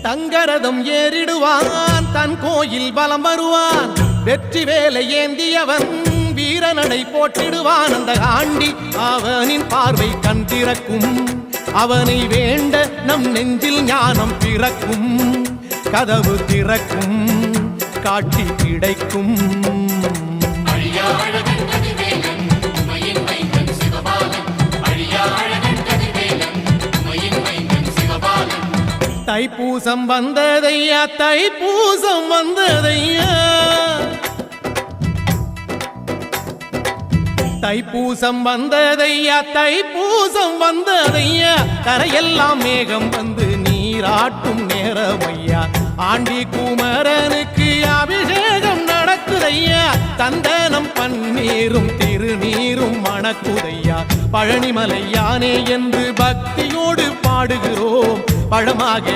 தங்கரதம் ஏறிடுவான் தன் கோயில் பலம் வருவான் வெற்றி வேலை ஏந்தியவன் வீரநடை போட்டிடுவான் அந்த ஆண்டி அவனின் பார்வை கண் திறக்கும் அவனை வேண்ட நம் நெஞ்சில் ஞானம் பிறக்கும் கதவு திறக்கும் காட்சி கிடைக்கும் தைப்பூசம் வந்ததையா தைப்பூசம் வந்ததையா தைப்பூசம் வந்ததையா தைப்பூசம் வந்ததையா கரையெல்லாம் மேகம் வந்து நீராட்டும் நேரமையா ஆண்டி குமரனுக்கு அபிஷேகம் நடக்குதையா சந்தனம் பன்னீரும் திருநீரும் மணக்குதையா பழனிமலை யானே என்று பக்தியோடு பாடுகிறோம் பழமாக